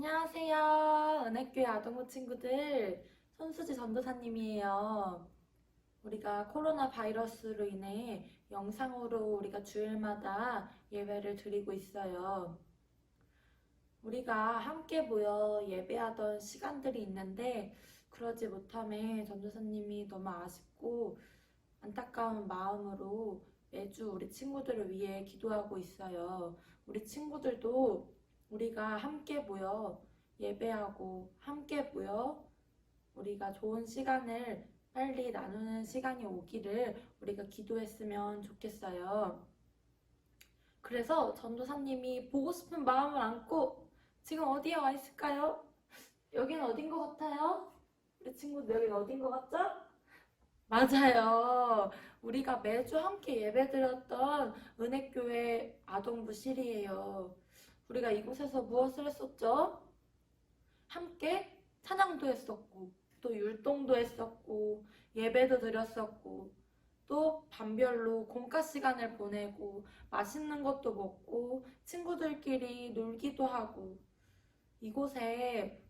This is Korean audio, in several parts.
안녕하세요. 은혜교회 아동부 친구들, 손수지 전도사님이에요. 우리가 코로나 바이러스로 인해 영상으로 우리가 주일마다 예배를 드리고 있어요. 우리가 함께 모여 예배하던 시간들이 있는데 그러지 못함에 전도사님이 너무 아쉽고 안타까운 마음으로 매주 우리 친구들을 위해 기도하고 있어요. 우리 친구들도 우리가 함께 모여 예배하고 함께 모여 우리가 좋은 시간을 빨리 나누는 시간이 오기를 우리가 기도했으면 좋겠어요. 그래서 전도사님이 보고 싶은 마음을 안고 지금 어디에 와 있을까요? 여긴 어딘 것 같아요? 우리 친구들 여긴 어딘 것 같죠? 맞아요. 우리가 매주 함께 예배드렸던 은혜교회 아동부실이에요. 우리가 이곳에서 무엇을 했었죠? 함께 찬양도 했었고, 또 율동도 했었고, 예배도 드렸었고, 또 반별로 공과 시간을 보내고, 맛있는 것도 먹고, 친구들끼리 놀기도 하고, 이곳에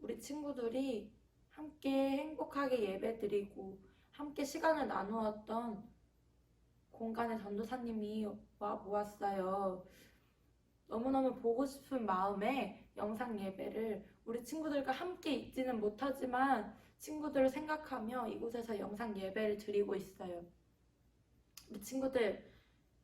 우리 친구들이 함께 행복하게 예배드리고, 함께 시간을 나누었던 공간에 전도사님이 와 모았어요. 너무너무 보고 싶은 마음에 영상 예배를 우리 친구들과 함께 있지는 못하지만 친구들을 생각하며 이곳에서 영상 예배를 드리고 있어요. 우리 친구들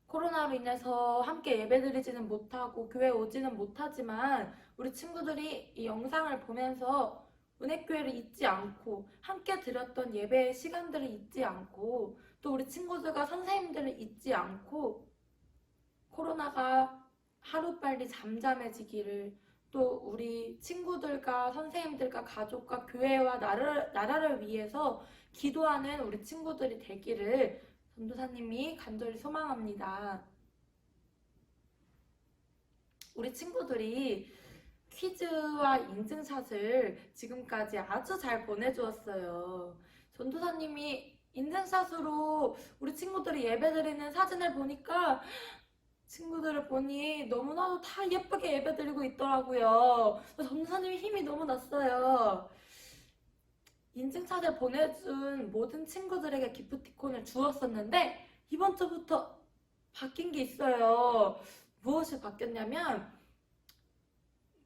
코로나로 인해서 함께 예배드리지는 못하고 교회 오지는 못하지만 우리 친구들이 이 영상을 보면서 은혜교회를 잊지 않고 함께 드렸던 예배의 시간들을 잊지 않고 또 우리 친구들과 선생님들을 잊지 않고 코로나가 하루빨리 잠잠해지기를 또 우리 친구들과 선생님들과 가족과 교회와 나라를 위해서 기도하는 우리 친구들이 되기를 전도사님이 간절히 소망합니다. 우리 친구들이 퀴즈와 인증샷을 지금까지 아주 잘 보내주었어요. 전도사님이 인증샷으로 우리 친구들이 예배드리는 사진을 보니까 친구들을 보니 너무나도 다 예쁘게 예배드리고 있더라고요. 전도사님이 힘이 너무 났어요. 인증샷을 보내준 모든 친구들에게 기프티콘을 주었었는데 이번 주부터 바뀐 게 있어요. 무엇이 바뀌었냐면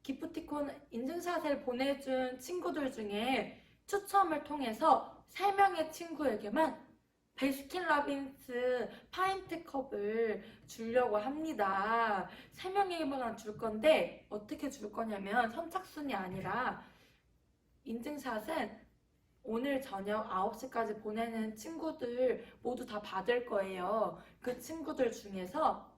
기프티콘 인증샷을 보내준 친구들 중에 추첨을 통해서 3명의 친구에게만 베스킨라빈스 파인트 컵을 주려고 합니다. 3명에게만 줄 건데 어떻게 줄 거냐면 선착순이 아니라 인증샷은 오늘 저녁 9시까지 보내는 친구들 모두 다 받을 거예요. 그 친구들 중에서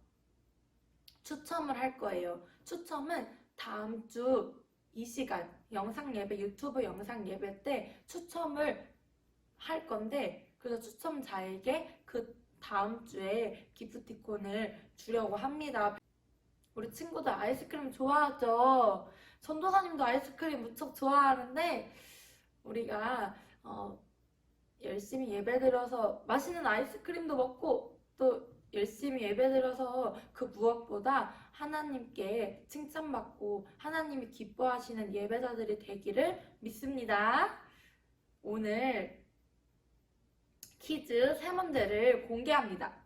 추첨을 할 거예요. 추첨은 다음 주 이 시간 영상 예배 유튜브 영상 예배 때 추첨을 할 건데 그래서 추첨자에게 그 다음 주에 기프티콘을 주려고 합니다. 우리 친구들 아이스크림 좋아하죠? 전도사님도 아이스크림 무척 좋아하는데 우리가 열심히 예배드려서 맛있는 아이스크림도 먹고 또 열심히 예배드려서 그 무엇보다 하나님께 칭찬받고 하나님이 기뻐하시는 예배자들이 되기를 믿습니다. 오늘 퀴즈 3문제를 공개합니다.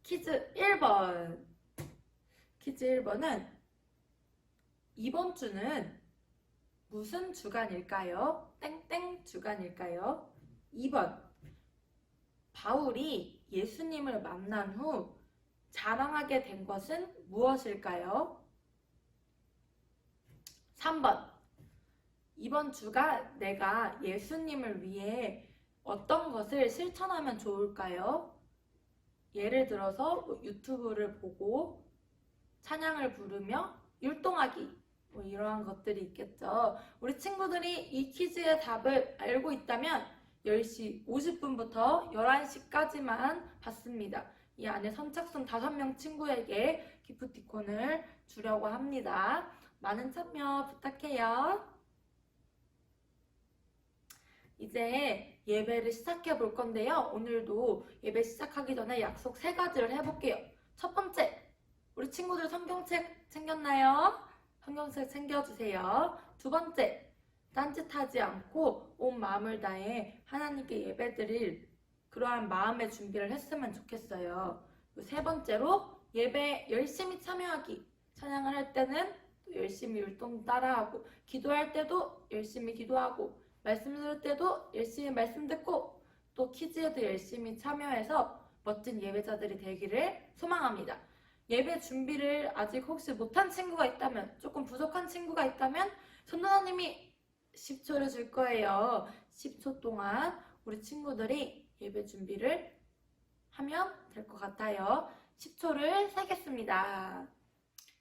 퀴즈 1번. 퀴즈 1번은 이번 주는 무슨 주간일까요? 땡땡 주간일까요? 2번. 바울이 예수님을 만난 후 자랑하게 된 것은 무엇일까요? 3번. 이번 주가 내가 예수님을 위해 어떤 것을 실천하면 좋을까요? 예를 들어서 유튜브를 보고 찬양을 부르며 율동하기 이러한 것들이 있겠죠. 우리 친구들이 이 퀴즈의 답을 알고 있다면 10시 50분부터 11시까지만 받습니다. 이 안에 선착순 5명 친구에게 기프티콘을 주려고 합니다. 많은 참여 부탁해요. 이제 예배를 시작해 볼 건데요. 오늘도 예배 시작하기 전에 약속 3가지를 해볼게요. 첫 번째, 우리 친구들 성경책 챙겼나요? 성경책 챙겨주세요. 두 번째, 딴짓하지 않고 온 마음을 다해 하나님께 예배드릴 그러한 마음의 준비를 했으면 좋겠어요. 세 번째로, 예배 열심히 참여하기. 찬양을 할 때는 또 열심히 율동 따라하고, 기도할 때도 열심히 기도하고, 말씀 들을 때도 열심히 말씀 듣고, 또 퀴즈에도 열심히 참여해서 멋진 예배자들이 되기를 소망합니다. 예배 준비를 아직 혹시 못한 친구가 있다면, 조금 부족한 친구가 있다면 선도사님이 10초를 줄 거예요. 10초 동안 우리 친구들이 예배 준비를 하면 될 것 같아요. 10초를 세겠습니다.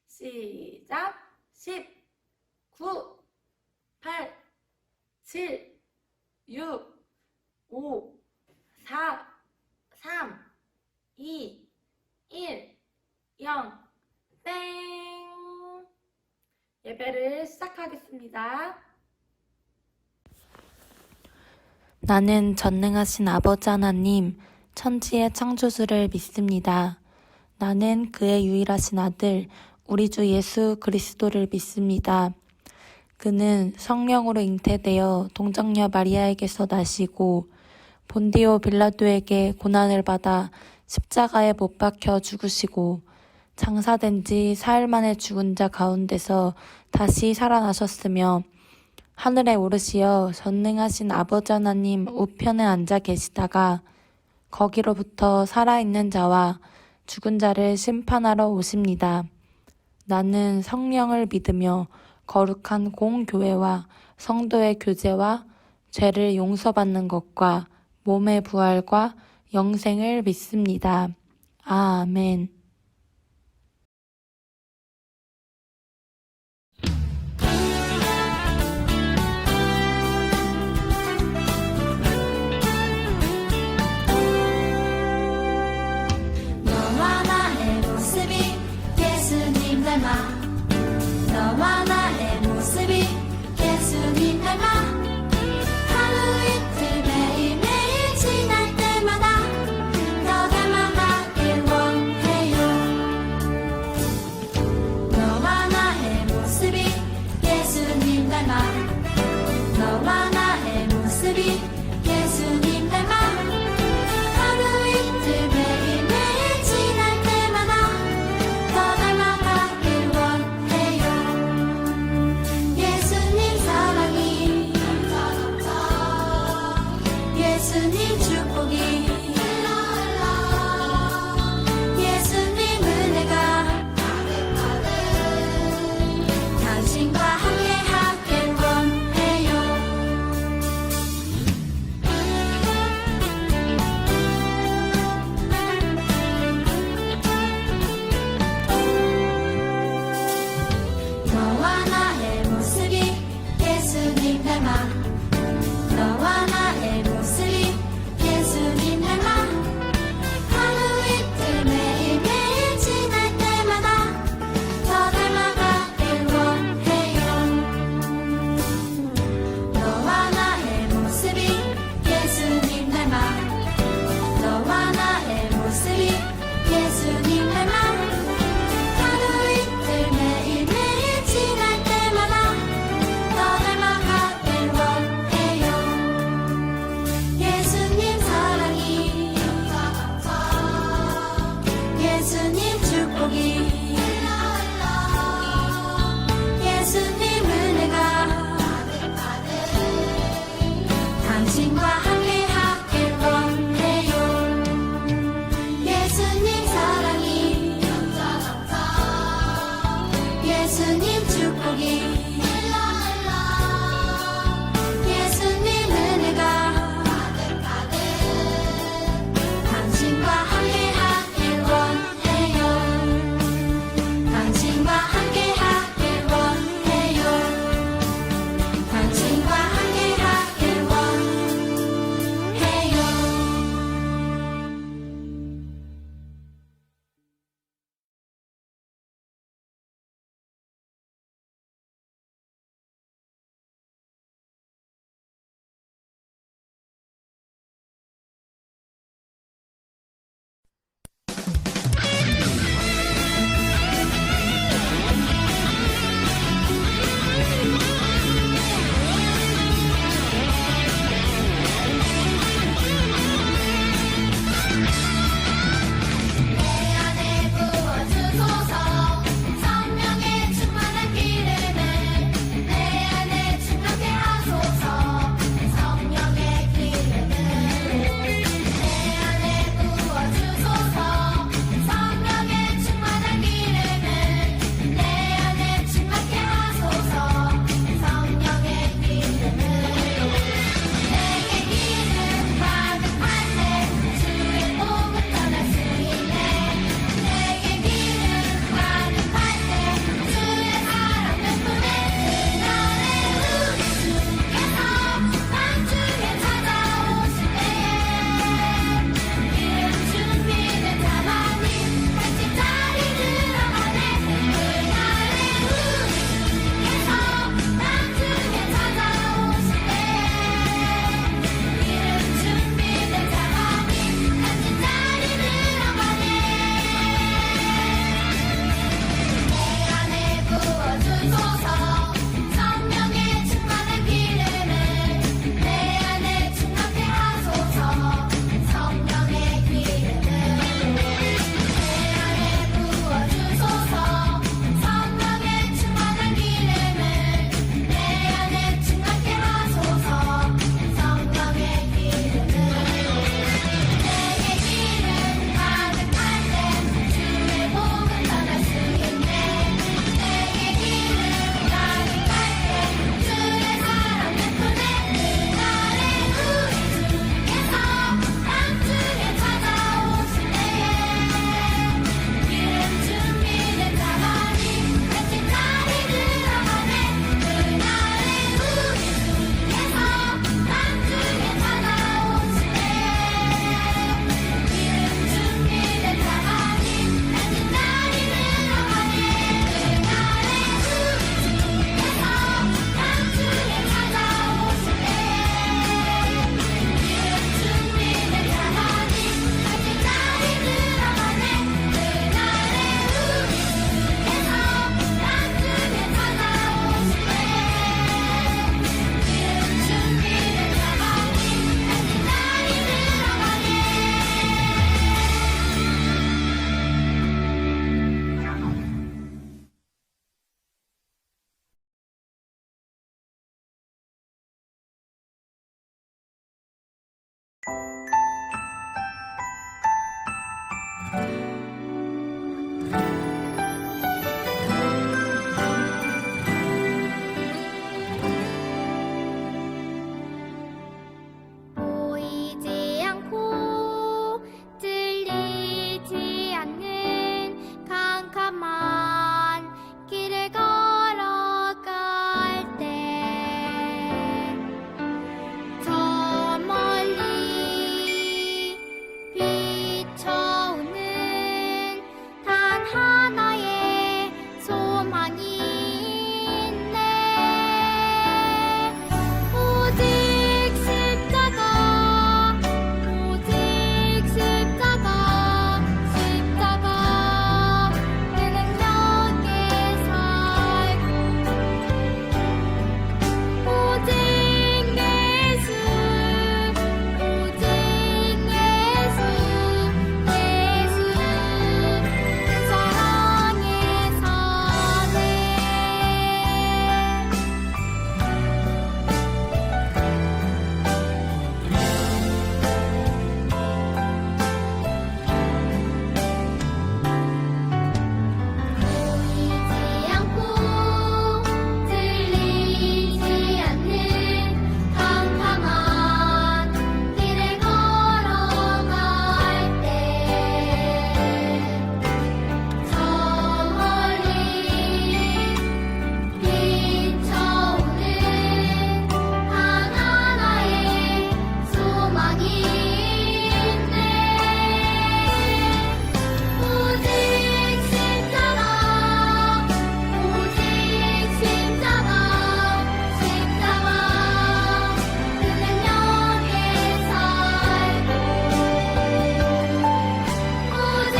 시작! 10, 9, 8, 7, 6, 5, 4, 3, 2, 1, 0, 땡! 예배를 시작하겠습니다. 나는 전능하신 아버지 하나님, 천지의 창조주를 믿습니다. 나는 그의 유일하신 아들, 우리 주 예수 그리스도를 믿습니다. 그는 성령으로 잉태되어 동정녀 마리아에게서 나시고 본디오 빌라도에게 고난을 받아 십자가에 못 박혀 죽으시고 장사된 지 사흘 만에 죽은 자 가운데서 다시 살아나셨으며 하늘에 오르시어 전능하신 아버지 하나님 우편에 앉아 계시다가 거기로부터 살아있는 자와 죽은 자를 심판하러 오십니다. 나는 성령을 믿으며 거룩한 공교회와 성도의 교제와 죄를 용서받는 것과 몸의 부활과 영생을 믿습니다. 아멘. 너와 나의 모습이 예수님 닮아 너와 나의 모습이 예수님 닮아 하루 이틀 매일매일 지날 때마다 더 닮아가길 원해요. 너와 나의 모습이 예수님 닮아 너와 나의 모습이 예수님 닮아 하루 이틀 매일매일 지날 때마다 더 닮아가길 원해요. 캄캄한 길을 걸어갈 때 저 멀리 비춰오는 단 하나의 소망이 있네. 오직 십자가, 오직 십자가, 십자가 그 능력에 살고 오직 예수, 오직 예수, 예수 그 사랑에 사네. 보이지 않고 들리지 않는 캄캄한 길을 걸어갈 때 저 멀리 비춰오는 단 하나의 소망이 있네. 오직 십자가, 오직 십자가, 십자가 그 능력에 살고 오직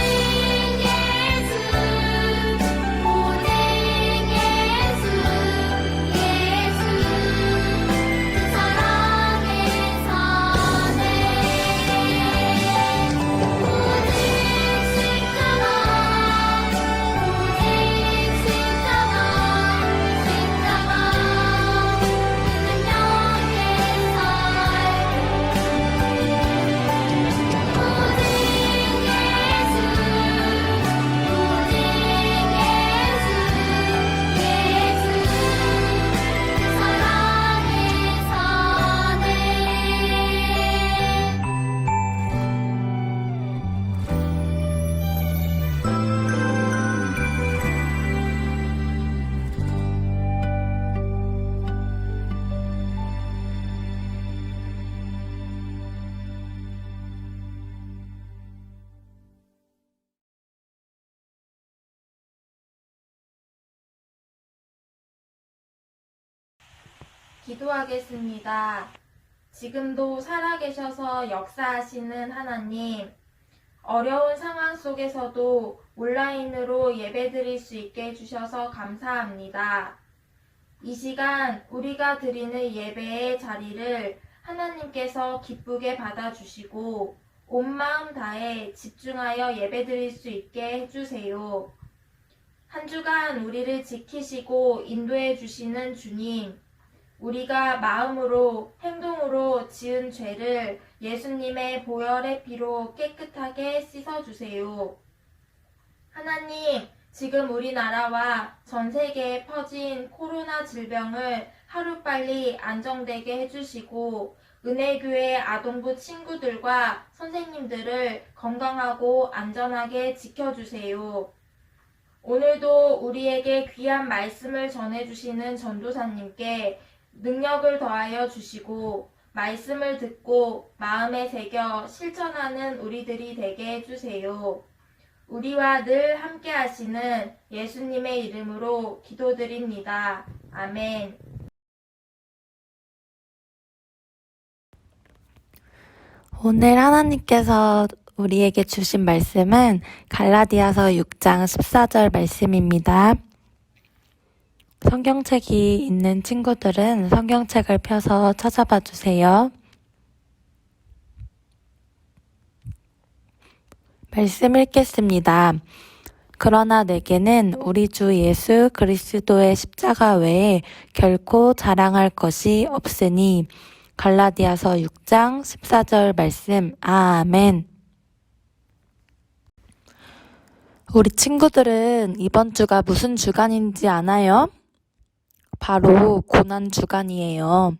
예수, 오직 예수, 예수 그 사랑에 사네. 오직 십자가, 오직 십자가, 십자가 그 능력에 살고 오직 예수, 오직 예수, 예수 그 사랑에 사네. 기도하겠습니다. 지금도 살아계셔서 역사하시는 하나님, 어려운 상황 속에서도 온라인으로 예배드릴 수 있게 해주셔서 감사합니다. 이 시간 우리가 드리는 예배의 자리를 하나님께서 기쁘게 받아주시고 온 마음 다해 집중하여 예배드릴 수 있게 해주세요. 한 주간 우리를 지키시고 인도해 주시는 주님, 우리가 마음으로 행동으로 지은 죄를 예수님의 보혈의 피로 깨끗하게 씻어주세요. 하나님, 지금 우리나라와 전 세계에 퍼진 코로나 질병을 하루빨리 안정되게 해주시고 은혜교회 아동부 친구들과 선생님들을 건강하고 안전하게 지켜주세요. 오늘도 우리에게 귀한 말씀을 전해주시는 전도사님께 능력을 더하여 주시고 말씀을 듣고 마음에 새겨 실천하는 우리들이 되게 해주세요. 우리와 늘 함께 하시는 예수님의 이름으로 기도드립니다. 아멘. 오늘 하나님께서 우리에게 주신 말씀은 갈라디아서 6장 14절 말씀입니다. 성경책이 있는 친구들은 성경책을 펴서 찾아봐 주세요. 말씀 읽겠습니다. 그러나 내게는 우리 주 예수 그리스도의 십자가 외에 결코 자랑할 것이 없으니 갈라디아서 6장 14절 말씀. 아멘. 우리 친구들은 이번 주가 무슨 주간인지 아나요? 바로 고난 주간이에요.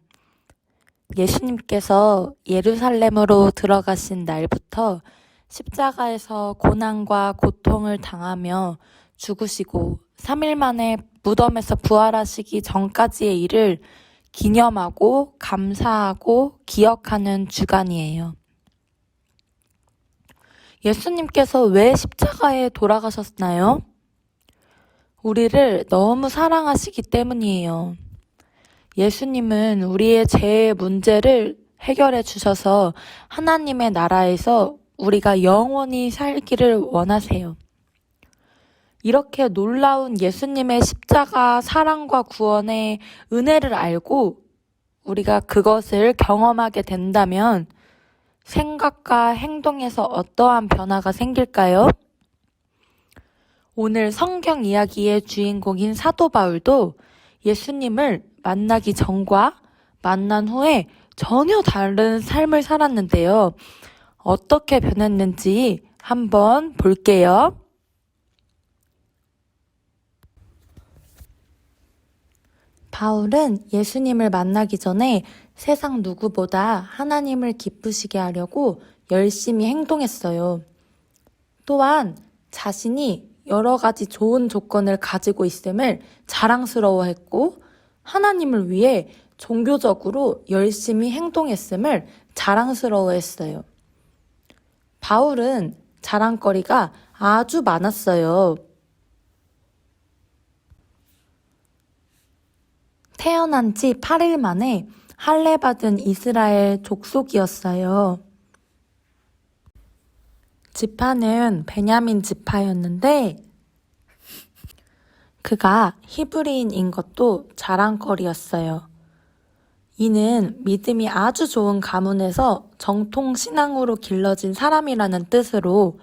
예수님께서 예루살렘으로 들어가신 날부터 십자가에서 고난과 고통을 당하며 죽으시고 3일 만에 무덤에서 부활하시기 전까지의 일을 기념하고 감사하고 기억하는 주간이에요. 예수님께서 왜 십자가에 돌아가셨나요? 우리를 너무 사랑하시기 때문이에요. 예수님은 우리의 죄의 문제를 해결해 주셔서 하나님의 나라에서 우리가 영원히 살기를 원하세요. 이렇게 놀라운 예수님의 십자가 사랑과 구원의 은혜를 알고 우리가 그것을 경험하게 된다면 생각과 행동에서 어떠한 변화가 생길까요? 오늘 성경 이야기의 주인공인 사도 바울도 예수님을 만나기 전과 만난 후에 전혀 다른 삶을 살았는데요. 어떻게 변했는지 한번 볼게요. 바울은 예수님을 만나기 전에 세상 누구보다 하나님을 기쁘시게 하려고 열심히 행동했어요. 또한 자신이 여러 가지 좋은 조건을 가지고 있음을 자랑스러워했고 하나님을 위해 종교적으로 열심히 행동했음을 자랑스러워했어요. 바울은 자랑거리가 아주 많았어요. 태어난 지 8일 만에 할례받은 이스라엘 족속이었어요. 지파는 베냐민 지파였는데 그가 히브리인인 것도 자랑거리였어요. 이는 믿음이 아주 좋은 가문에서 정통 신앙으로 길러진 사람이라는 뜻으로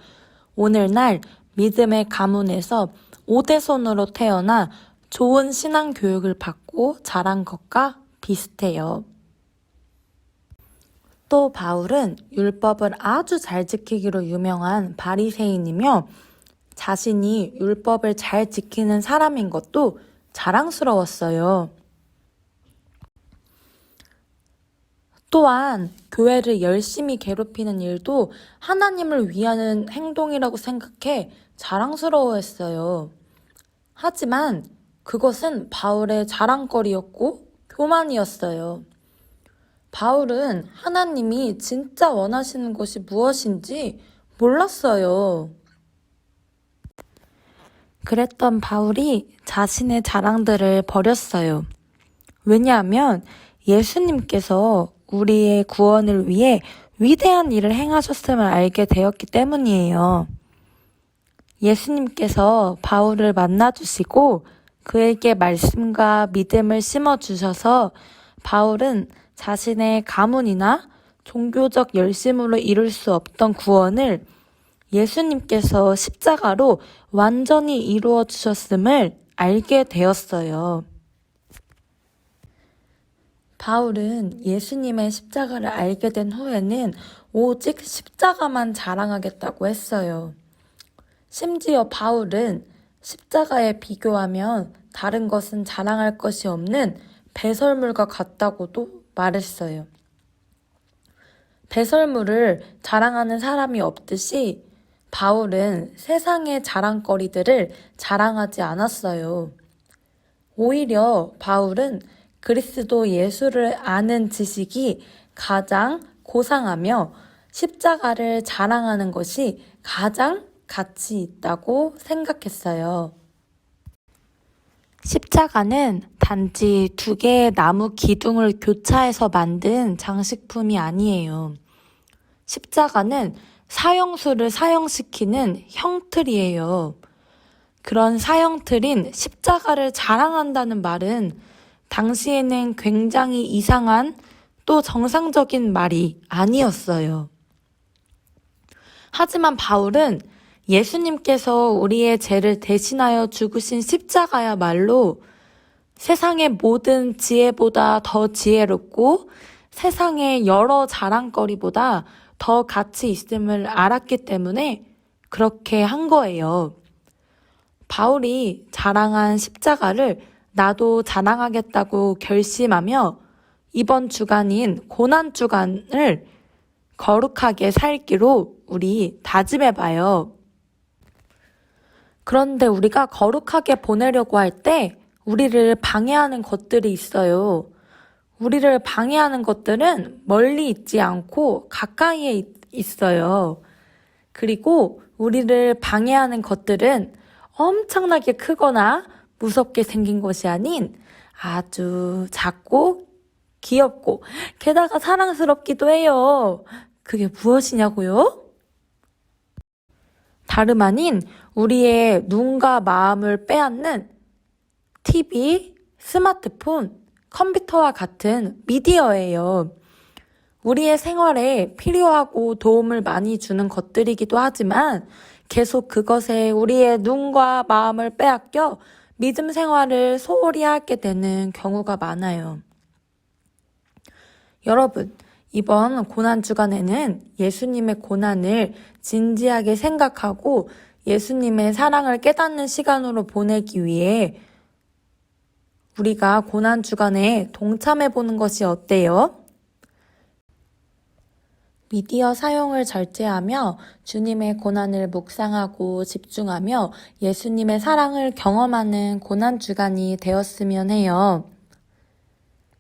오늘날 믿음의 가문에서 오대손으로 태어나 좋은 신앙 교육을 받고 자란 것과 비슷해요. 또 바울은 율법을 아주 잘 지키기로 유명한 바리새인이며 자신이 율법을 잘 지키는 사람인 것도 자랑스러웠어요. 또한 교회를 열심히 괴롭히는 일도 하나님을 위하는 행동이라고 생각해 자랑스러워했어요. 하지만 그것은 바울의 자랑거리였고 교만이었어요. 바울은 하나님이 진짜 원하시는 것이 무엇인지 몰랐어요. 그랬던 바울이 자신의 자랑들을 버렸어요. 왜냐하면 예수님께서 우리의 구원을 위해 위대한 일을 행하셨음을 알게 되었기 때문이에요. 예수님께서 바울을 만나주시고 그에게 말씀과 믿음을 심어주셔서 바울은 자신의 가문이나 종교적 열심으로 이룰 수 없던 구원을 예수님께서 십자가로 완전히 이루어 주셨음을 알게 되었어요. 바울은 예수님의 십자가를 알게 된 후에는 오직 십자가만 자랑하겠다고 했어요. 심지어 바울은 십자가에 비교하면 다른 것은 자랑할 것이 없는 배설물과 같다고도 말했어요. 배설물을 자랑하는 사람이 없듯이 바울은 세상의 자랑거리들을 자랑하지 않았어요. 오히려 바울은 그리스도 예수를 아는 지식이 가장 고상하며 십자가를 자랑하는 것이 가장 가치 있다고 생각했어요. 십자가는 단지 2개의 나무 기둥을 교차해서 만든 장식품이 아니에요. 십자가는 사형수를 사형시키는 형틀이에요. 그런 사형틀인 십자가를 자랑한다는 말은 당시에는 굉장히 이상한 또 정상적인 말이 아니었어요. 하지만 바울은 예수님께서 우리의 죄를 대신하여 죽으신 십자가야말로 세상의 모든 지혜보다 더 지혜롭고 세상의 여러 자랑거리보다 더 가치 있음을 알았기 때문에 그렇게 한 거예요. 바울이 자랑한 십자가를 나도 자랑하겠다고 결심하며 이번 주간인 고난주간을 거룩하게 살기로 우리 다짐해봐요. 그런데 우리가 거룩하게 보내려고 할 때 우리를 방해하는 것들이 있어요. 우리를 방해하는 것들은 멀리 있지 않고 가까이에 있어요. 그리고 우리를 방해하는 것들은 엄청나게 크거나 무섭게 생긴 것이 아닌 아주 작고 귀엽고 게다가 사랑스럽기도 해요. 그게 무엇이냐고요? 다름 아닌 우리의 눈과 마음을 빼앗는 TV, 스마트폰, 컴퓨터와 같은 미디어예요. 우리의 생활에 필요하고 도움을 많이 주는 것들이기도 하지만 계속 그것에 우리의 눈과 마음을 빼앗겨 믿음 생활을 소홀히 하게 되는 경우가 많아요. 여러분, 이번 고난주간에는 예수님의 고난을 진지하게 생각하고 예수님의 사랑을 깨닫는 시간으로 보내기 위해 우리가 고난주간에 동참해보는 것이 어때요? 미디어 사용을 절제하며 주님의 고난을 묵상하고 집중하며 예수님의 사랑을 경험하는 고난주간이 되었으면 해요.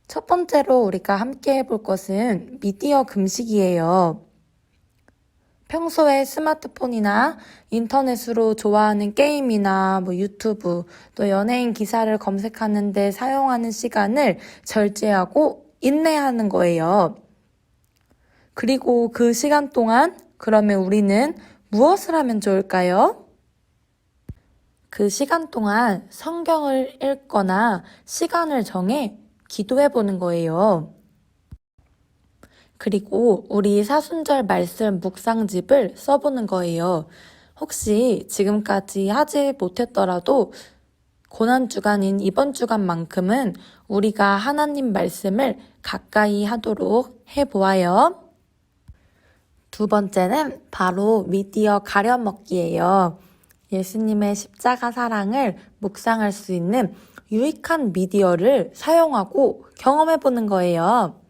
첫 번째로 우리가 함께 해볼 것은 미디어 금식이에요. 평소에 스마트폰이나 인터넷으로 좋아하는 게임이나 유튜브, 또 연예인 기사를 검색하는 데 사용하는 시간을 절제하고 인내하는 거예요. 그리고 그 시간 동안 그러면 우리는 무엇을 하면 좋을까요? 그 시간 동안 성경을 읽거나 시간을 정해 기도해 보는 거예요. 그리고 우리 사순절 말씀 묵상집을 써보는 거예요. 혹시 지금까지 하지 못했더라도 고난주간인 이번 주간만큼은 우리가 하나님 말씀을 가까이 하도록 해보아요. 두 번째는 바로 미디어 가려먹기예요. 예수님의 십자가 사랑을 묵상할 수 있는 유익한 미디어를 사용하고 경험해보는 거예요.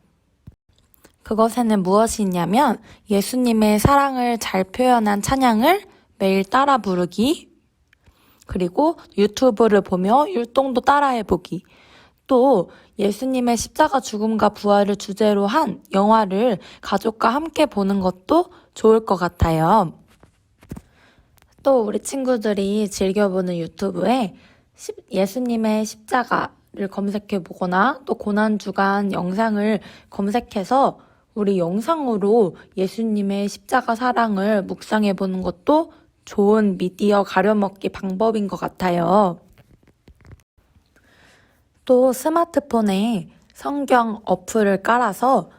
그것에는 무엇이 있냐면 예수님의 사랑을 잘 표현한 찬양을 매일 따라 부르기, 그리고 유튜브를 보며 율동도 따라해보기, 또 예수님의 십자가 죽음과 부활을 주제로 한 영화를 가족과 함께 보는 것도 좋을 것 같아요. 또 우리 친구들이 즐겨보는 유튜브에 예수님의 십자가를 검색해보거나 또 고난주간 영상을 검색해서 우리 영상으로 예수님의 십자가 사랑을 묵상해보는 것도 좋은 미디어 가려먹기 방법인 것 같아요. 또 스마트폰에 성경 어플을 깔아서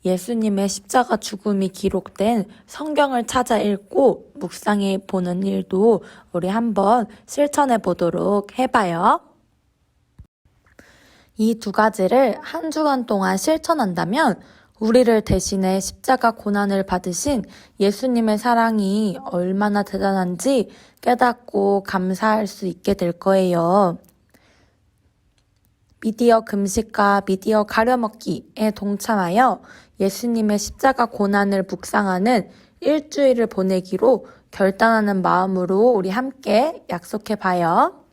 예수님의 십자가 죽음이 기록된 성경을 찾아 읽고 묵상해 보는 일도 우리 한번 실천해 보도록 해봐요. 이 두 가지를 한 주간 동안 실천한다면 우리를 대신해 십자가 고난을 받으신 예수님의 사랑이 얼마나 대단한지 깨닫고 감사할 수 있게 될 거예요. 미디어 금식과 미디어 가려먹기에 동참하여 예수님의 십자가 고난을 묵상하는 일주일을 보내기로 결단하는 마음으로 우리 함께 약속해봐요.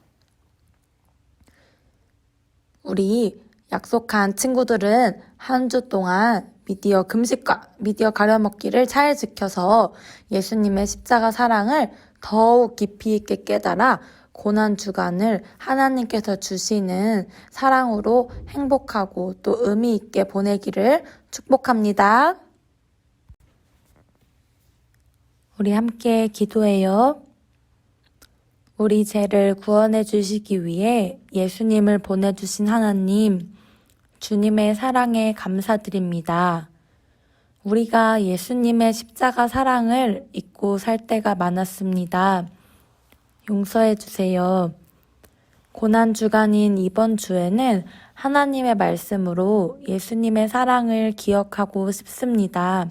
우리 약속한 친구들은 한 주 동안 미디어 금식과 미디어 가려먹기를 잘 지켜서 예수님의 십자가 사랑을 더욱 깊이 있게 깨달아 고난주간을 하나님께서 주시는 사랑으로 행복하고 또 의미 있게 보내기를 축복합니다. 우리 함께 기도해요. 우리 죄를 구원해 주시기 위해 예수님을 보내주신 하나님, 주님의 사랑에 감사드립니다. 우리가 예수님의 십자가 사랑을 잊고 살 때가 많았습니다. 용서해 주세요. 고난주간인 이번 주에는 하나님의 말씀으로 예수님의 사랑을 기억하고 싶습니다.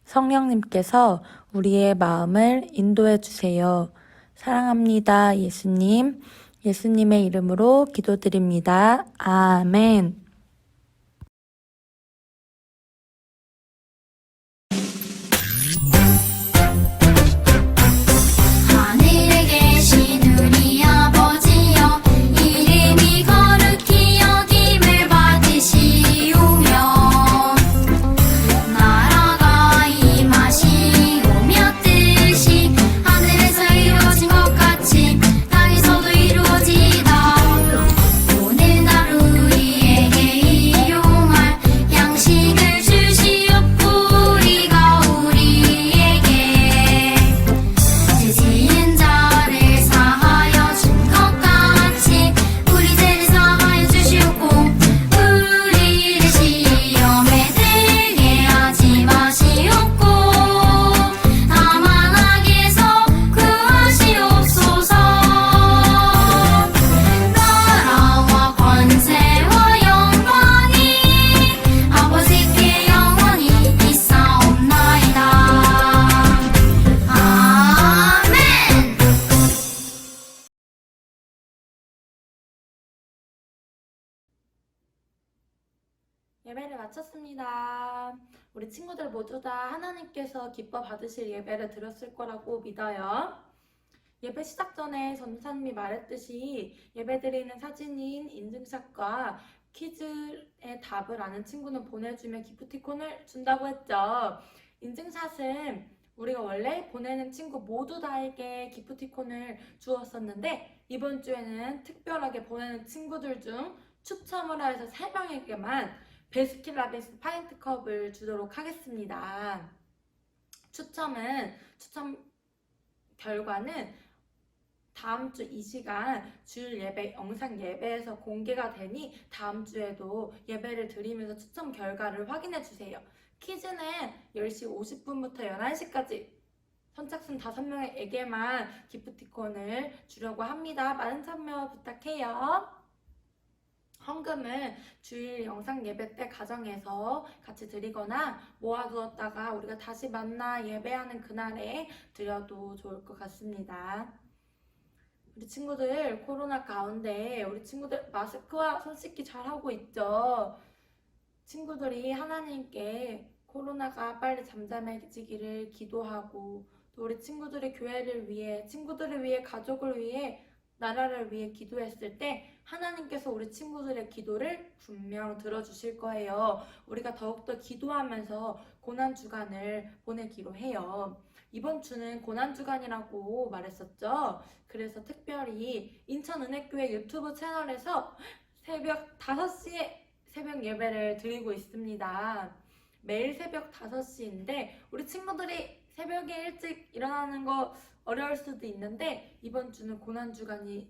성령님께서 우리의 마음을 인도해 주세요. 사랑합니다, 예수님. 예수님의 이름으로 기도드립니다. 아멘. 하늘에 계신 예배를 마쳤습니다. 우리 친구들 모두 다 하나님께서 기뻐 받으실 예배를 드렸을 거라고 믿어요. 예배 시작 전에 전도사님이 말했듯이 예배드리는 사진인 인증샷과 퀴즈의 답을 아는 친구는 보내주면 기프티콘을 준다고 했죠. 인증샷은 우리가 원래 보내는 친구 모두 다에게 기프티콘을 주었었는데 이번 주에는 특별하게 보내는 친구들 중 추첨을 해서 3명에게만 베스킨라빈스 파인트컵을 주도록 하겠습니다. 추첨 결과는 다음 주 이 시간 주일 예배 영상 예배에서 공개가 되니 다음 주에도 예배를 드리면서 추첨 결과를 확인해 주세요. 퀴즈는 10시 50분부터 11시까지 선착순 5명에게만 기프티콘을 주려고 합니다. 많은 참여 부탁해요. 헌금은 주일 영상 예배 때 가정에서 같이 드리거나 모아두었다가 우리가 다시 만나 예배하는 그날에 드려도 좋을 것 같습니다. 우리 친구들 코로나 가운데 우리 친구들 마스크와 손 씻기 잘하고 있죠? 친구들이 하나님께 코로나가 빨리 잠잠해지기를 기도하고 또 우리 친구들의 교회를 위해, 친구들을 위해, 가족을 위해, 나라를 위해 기도했을 때 하나님께서 우리 친구들의 기도를 분명 들어주실 거예요. 우리가 더욱더 기도하면서 고난주간을 보내기로 해요. 이번 주는 고난주간이라고 말했었죠. 그래서 특별히 인천은혜교회 유튜브 채널에서 새벽 5시에 새벽 예배를 드리고 있습니다. 매일 새벽 5시인데 우리 친구들이 새벽에 일찍 일어나는 거 어려울 수도 있는데 이번 주는 고난주간인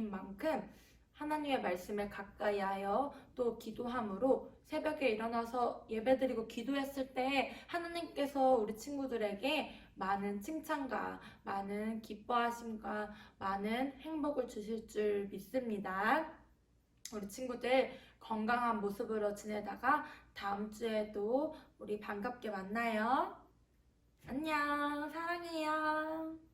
만큼 하나님의 말씀을 가까이 하여 또 기도함으로 새벽에 일어나서 예배드리고 기도했을 때 하나님께서 우리 친구들에게 많은 칭찬과 많은 기뻐하심과 많은 행복을 주실 줄 믿습니다. 우리 친구들 건강한 모습으로 지내다가 다음 주에도 우리 반갑게 만나요. 안녕, 사랑해요.